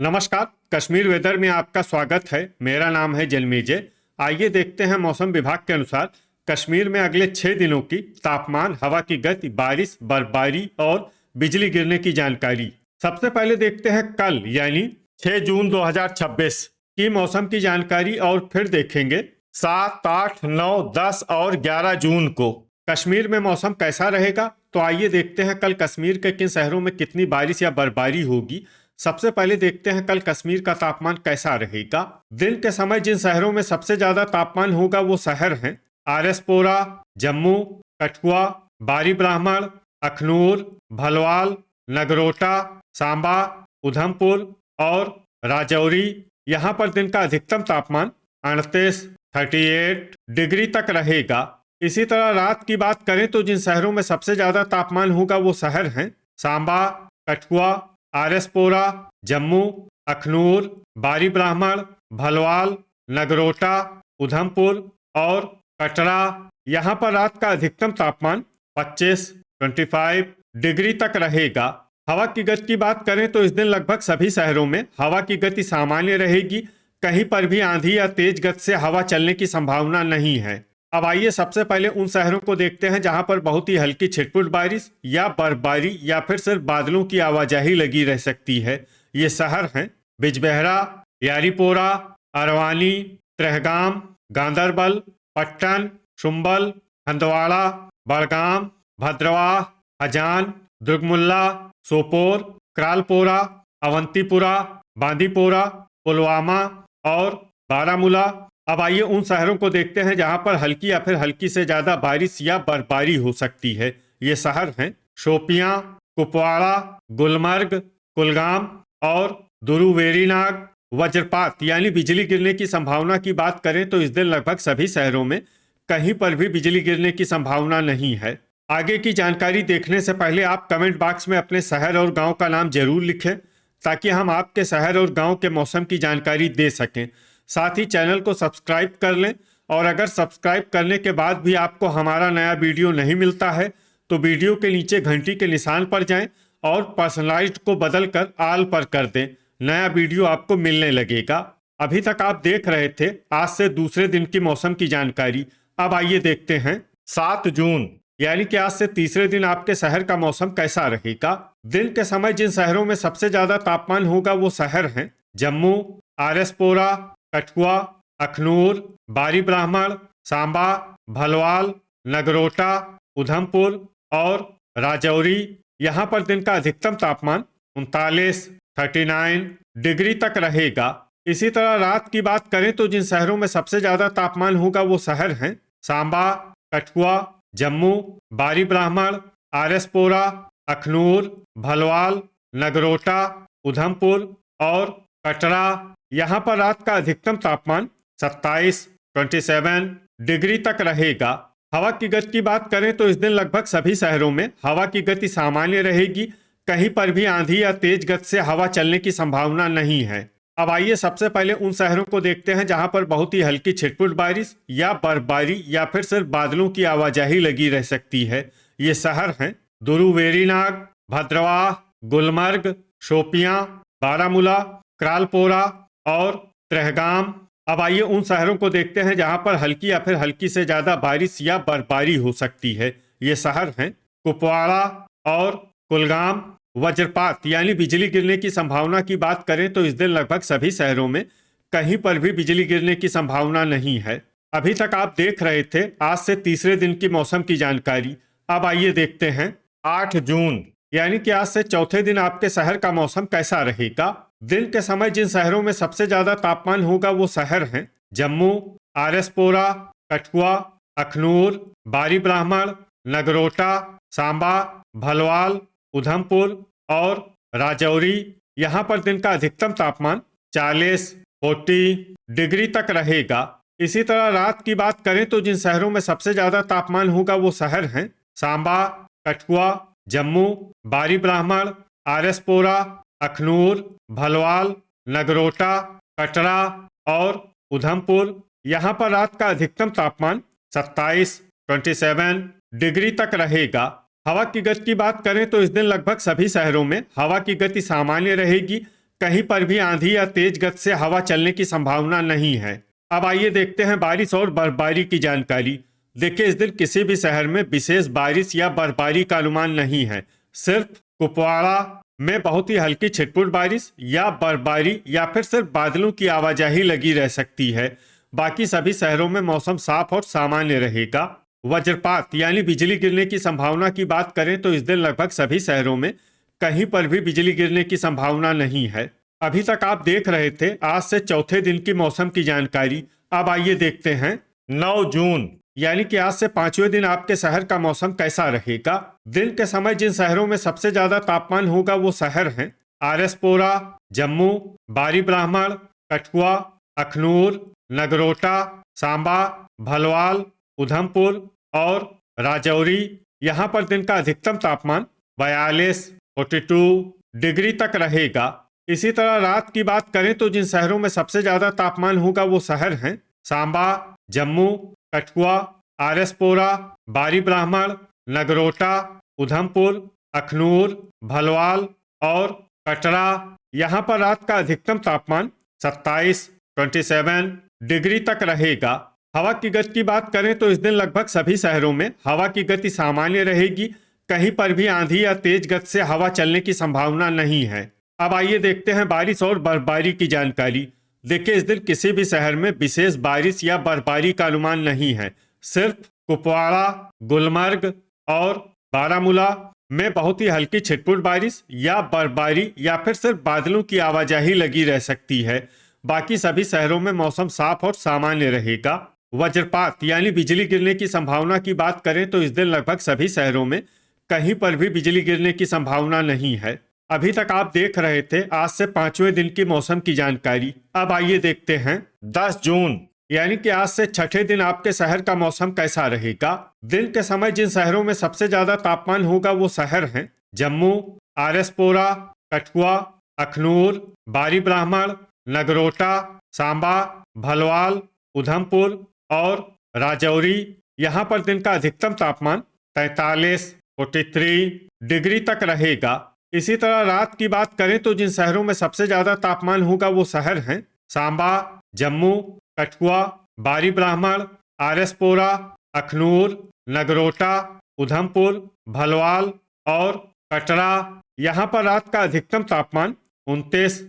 नमस्कार। कश्मीर वेदर में आपका स्वागत है। मेरा नाम है जलमेजय। आइए देखते हैं मौसम विभाग के अनुसार कश्मीर में अगले 6 दिनों की तापमान, हवा की गति, बारिश, बर्फबारी और बिजली गिरने की जानकारी। सबसे पहले देखते हैं कल यानी 6 जून 2026 की मौसम की जानकारी और फिर देखेंगे 7, 8, 9, 10 और 11 जून को कश्मीर में मौसम कैसा रहेगा। तो आइए देखते हैं कल कश्मीर के किन शहरों में कितनी बारिश या बर्फबारी होगी। सबसे पहले देखते हैं कल कश्मीर का तापमान कैसा रहेगा। दिन के समय जिन शहरों में सबसे ज्यादा तापमान होगा वो शहर हैं आरएसपोरा, जम्मू, कठुआ, बारी ब्राह्मण, अखनूर, भलवाल, नगरोटा, सांबा, उधमपुर और राजौरी। यहाँ पर दिन का अधिकतम तापमान 38, 38 डिग्री तक रहेगा। इसी तरह रात की बात करें तो जिन शहरों में सबसे ज्यादा तापमान होगा वो शहर हैं सांबा, कठुआ, आरएसपोरा, जम्मू, अखनूर, बारी ब्राह्मण, भलवाल, नगरोटा, उधमपुर और कटरा। यहाँ पर रात का अधिकतम तापमान 25, 25 डिग्री तक रहेगा। हवा की गति की बात करें तो इस दिन लगभग सभी शहरों में हवा की गति सामान्य रहेगी। कहीं पर भी आंधी या तेज गति से हवा चलने की संभावना नहीं है। अब आइए सबसे पहले उन शहरों को देखते हैं जहां पर बहुत ही हल्की छिटपुट बारिश या बर्फबारी या फिर सिर्फ बादलों की आवाजाही लगी रह सकती है। ये शहर हैं बिजबेहरा, यारीपोरा, अरवानी, त्रेहगाम, गांदरबल, पट्टन, शुम्बल, हंदवाड़ा, बड़गाम, भद्रवाह, हजान, दुर्गमुल्ला, सोपोर, क्रालपोरा, अवंतीपुरा, बांदीपोरा, पुलवामा और बारामूला। अब आइए उन शहरों को देखते हैं जहां पर हल्की या फिर हल्की से ज्यादा बारिश या बर्फबारी हो सकती है। ये शहर हैं शोपियां, कुपवाड़ा, गुलमर्ग, कुलगाम और दुरुवेरीनाग। वज्रपात यानी बिजली गिरने की संभावना की बात करें तो इस दिन लगभग सभी शहरों में कहीं पर भी बिजली गिरने की संभावना नहीं है। आगे की जानकारी देखने से पहले आप कमेंट बॉक्स में अपने शहर और गांव का नाम जरूर लिखें ताकि हम आपके शहर और गांव के मौसम की जानकारी दे सकें। साथ ही चैनल को सब्सक्राइब कर लें और अगर सब्सक्राइब करने के बाद भी आपको हमारा नया वीडियो नहीं मिलता है तो वीडियो के नीचे घंटी के निशान पर जाएं और पर्सनलाइज्ड को बदलकर ऑल पर कर दें। नया वीडियो आपको मिलने लगेगा। अभी तक आप देख रहे थे आज से दूसरे दिन की मौसम की जानकारी। अब आइए देखते हैं 7 जून यानी कि आज से तीसरे दिन आपके शहर का मौसम कैसा रहेगा। दिन के समय जिन शहरों में सबसे ज्यादा तापमान होगा वो शहर हैं जम्मू, आरएसपोरा, कठुआ, अखनूर, बारी ब्राह्मण, सांबा, भलवाल, नगरोटा, उधमपुर और राजौरी। यहाँ पर दिन का अधिकतम तापमान 39, 39 डिग्री तक रहेगा। इसी तरह रात की बात करें तो जिन शहरों में सबसे ज्यादा तापमान होगा वो शहर हैं सांबा, कठुआ, जम्मू, बारी ब्राह्मण, आरएसपोरा, अखनूर, भलवाल, नगरोटा, उधमपुर और कटरा। यहाँ पर रात का अधिकतम तापमान 27, 27 डिग्री तक रहेगा। हवा की गति की बात करें तो इस दिन लगभग सभी शहरों में हवा की गति सामान्य रहेगी। कहीं पर भी आंधी या तेज गति से हवा चलने की संभावना नहीं है। अब आइए सबसे पहले उन शहरों को देखते हैं जहां पर बहुत ही हल्की छिटपुट बारिश या बर्फबारी या फिर सिर्फ बादलों की आवाजाही लगी रह सकती है। ये शहर हैं दुरुवेरीनाग, भद्रवाह, गुलमर्ग, शोपियां, बारामूला, क्रालपोरा और त्रेहगाम। अब आइए उन शहरों को देखते हैं जहां पर हल्की या फिर हल्की से ज्यादा बारिश या बर्फबारी हो सकती है। ये शहर हैं कुपवाड़ा और कुलगाम। वज्रपात यानी बिजली गिरने की संभावना की बात करें तो इस दिन लगभग सभी शहरों में कहीं पर भी बिजली गिरने की संभावना नहीं है। अभी तक आप देख रहे थे आज से तीसरे दिन की मौसम की जानकारी। अब आइए देखते हैं 8 जून यानी कि आज से चौथे दिन आपके शहर का मौसम कैसा रहेगा। दिन के समय जिन शहरों में सबसे ज्यादा तापमान होगा वो शहर हैं जम्मू, आरएसपोरा, कठुआ, अखनूर, बारी ब्राह्मण, नगरोटा, सांबा, भलवाल, उधमपुर और राजौरी। यहाँ पर दिन का अधिकतम तापमान 40, 40 डिग्री तक रहेगा। इसी तरह रात की बात करें तो जिन शहरों में सबसे ज्यादा तापमान होगा वो शहर हैं सांबा, कठुआ, जम्मू, बारी ब्राह्मण, आरएसपोरा, अखनूर, भलवाल, नगरोटा, कटरा और उधमपुर। यहाँ पर रात का अधिकतम तापमान 27, 27 डिग्री तक रहेगा। हवा की गति की बात करें तो इस दिन लगभग सभी शहरों में हवा की गति सामान्य रहेगी। कहीं पर भी आंधी या तेज गति से हवा चलने की संभावना नहीं है। अब आइए देखते हैं बारिश और बर्फबारी की जानकारी। देखिए, इस दिन किसी भी शहर में विशेष बारिश या बर्फबारी का अनुमान नहीं है। सिर्फ कुपवाड़ा में बहुत ही हल्की छिटपुट बारिश या बर्फबारी या फिर सिर्फ बादलों की आवाजाही लगी रह सकती है। बाकी सभी शहरों में मौसम साफ और सामान्य रहेगा। वज्रपात यानी बिजली गिरने की संभावना की बात करें तो इस दिन लगभग सभी शहरों में कहीं पर भी बिजली गिरने की संभावना नहीं है। अभी तक आप देख रहे थे आज से चौथे दिन की मौसम की जानकारी। अब आइए देखते हैं 9 जून यानी कि आज से 5वें दिन आपके शहर का मौसम कैसा रहेगा। दिन के समय जिन शहरों में सबसे ज्यादा तापमान होगा वो शहर हैं आरएसपोरा, जम्मू, बारी ब्राह्मण, कठुआ, अखनूर, नगरोटा, सांबा, भलवाल, उधमपुर और राजौरी। यहाँ पर दिन का अधिकतम तापमान 42 डिग्री तक रहेगा। इसी तरह रात की बात करें तो जिन शहरों में सबसे ज्यादा तापमान होगा वो शहर हैं सांबा, जम्मू, कठुआ, आरएसपोरा, बारी ब्राह्मण, नगरोटा, उधमपुर, अखनूर, भलवाल और कटरा। यहाँ पर रात का अधिकतम तापमान 27 डिग्री तक रहेगा। हवा की गति की बात करें तो इस दिन लगभग सभी शहरों में हवा की गति सामान्य रहेगी। कहीं पर भी आंधी या तेज गति से हवा चलने की संभावना नहीं है। अब आइए देखते हैं बारिश और बर्फबारी की जानकारी। देखिए, इस दिन किसी भी शहर में विशेष बारिश या बर्फबारी का अनुमान नहीं है। सिर्फ कुपवाड़ा, गुलमर्ग और बारामूला में बहुत ही हल्की छिटपुट बारिश या बर्फबारी या फिर सिर्फ बादलों की आवाजाही लगी रह सकती है। बाकी सभी शहरों में मौसम साफ और सामान्य रहेगा। वज्रपात यानी बिजली गिरने की संभावना की बात करें तो इस दिन लगभग सभी शहरों में कहीं पर भी बिजली गिरने की संभावना नहीं है। अभी तक आप देख रहे थे आज से 5वें दिन की मौसम की जानकारी। अब आइए देखते हैं 10 जून यानी कि आज से छठे दिन आपके शहर का मौसम कैसा रहेगा। दिन के समय जिन शहरों में सबसे ज्यादा तापमान होगा वो शहर हैं जम्मू, आरएसपोरा, कठुआ, अखनूर, बारी ब्राह्मण, नगरोटा, सांबा, भलवाल, उधमपुर और राजौरी। यहाँ पर दिन का अधिकतम तापमान 43 डिग्री तक रहेगा। इसी तरह रात की बात करें तो जिन शहरों में सबसे ज्यादा तापमान होगा वो शहर हैं सांबा, जम्मू, कठुआ, बारी ब्राह्मण, आरएसपोरा, अखनूर, नगरोटा, उधमपुर, भलवाल और कटरा। यहाँ पर रात का अधिकतम तापमान 29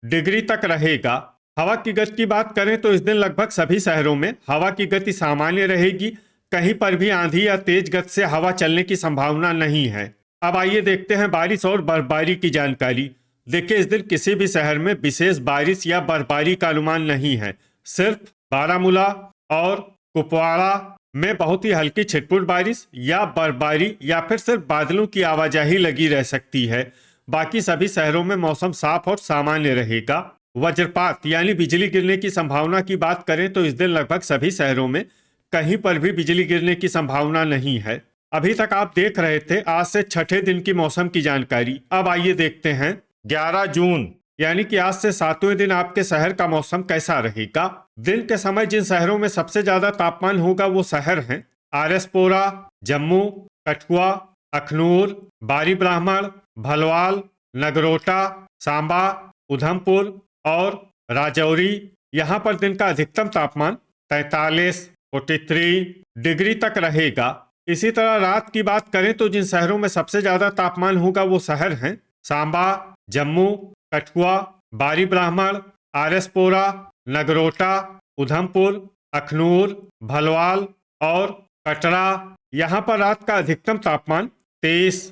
डिग्री तक रहेगा। हवा की गति की बात करें तो इस दिन लगभग सभी शहरों में हवा की गति सामान्य रहेगी। कहीं पर भी आंधी या तेज गति से हवा चलने की संभावना नहीं है। अब आइए देखते हैं बारिश और बर्फबारी की जानकारी। देखिए, इस दिन किसी भी शहर में विशेष बारिश या बर्फबारी का अनुमान नहीं है। सिर्फ बारामूला और कुपवाड़ा में बहुत ही हल्की छिटपुट बारिश या बर्फबारी या फिर सिर्फ बादलों की आवाजाही लगी रह सकती है। बाकी सभी शहरों में मौसम साफ और सामान्य रहेगा। वज्रपात यानी बिजली गिरने की संभावना की बात करें तो इस दिन लगभग सभी शहरों में कहीं पर भी बिजली गिरने की संभावना नहीं है। अभी तक आप देख रहे थे आज से छठे दिन की मौसम की जानकारी। अब आइए देखते हैं 11 जून यानी कि आज से 7वें दिन आपके शहर का मौसम कैसा रहेगा। दिन के समय जिन शहरों में सबसे ज्यादा तापमान होगा वो शहर हैं आरएसपोरा, जम्मू, कठुआ, अखनूर, बारी ब्राह्मण, भलवाल, नगरोटा, सांबा, उधमपुर और राजौरी। यहाँ पर दिन का अधिकतम तापमान 43 डिग्री तक रहेगा। इसी तरह रात की बात करें तो जिन शहरों में सबसे ज्यादा तापमान होगा वो शहर हैं सांबा, जम्मू, कठुआ, बारी ब्राह्मण, आरएसपोरा, नगरोटा, उधमपुर, अखनूर, भलवाल और कटरा। यहाँ पर रात का अधिकतम तापमान 30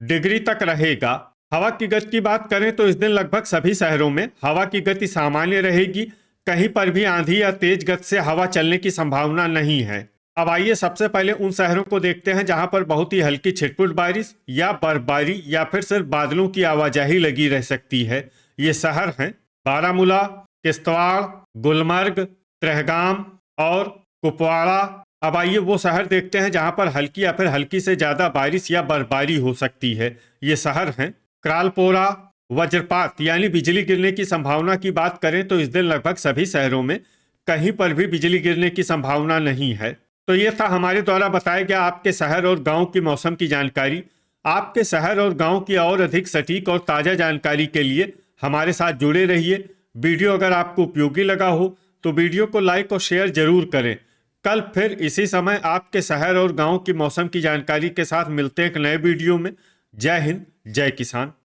डिग्री तक रहेगा। हवा की गति की बात करें तो इस दिन लगभग सभी शहरों में हवा की गति सामान्य रहेगी। कहीं पर भी आंधी या तेज गति से हवा चलने की संभावना नहीं है। अब आइए सबसे पहले उन शहरों को देखते हैं जहां पर बहुत ही हल्की छिटपुट बारिश या बर्फबारी या फिर सिर्फ बादलों की आवाजाही लगी रह सकती है। ये शहर हैं बारामूला, किश्तवाड़, गुलमर्ग, त्रेहगाम और कुपवाड़ा। अब आइए वो शहर देखते हैं जहां पर हल्की या फिर हल्की से ज्यादा बारिश या बर्फबारी हो सकती है। ये शहर हैं क्रालपोरा। वज्रपात यानी बिजली गिरने की संभावना की बात करें तो इस दिन लगभग सभी शहरों में कहीं पर भी बिजली गिरने की संभावना नहीं है। तो ये था हमारे द्वारा बताया गया आपके शहर और गांव की मौसम की जानकारी। आपके शहर और गांव की और अधिक सटीक और ताज़ा जानकारी के लिए हमारे साथ जुड़े रहिए। वीडियो अगर आपको उपयोगी लगा हो तो वीडियो को लाइक और शेयर जरूर करें। कल फिर इसी समय आपके शहर और गांव की मौसम की जानकारी के साथ मिलते हैं एक नए वीडियो में। जय हिंद, जय किसान।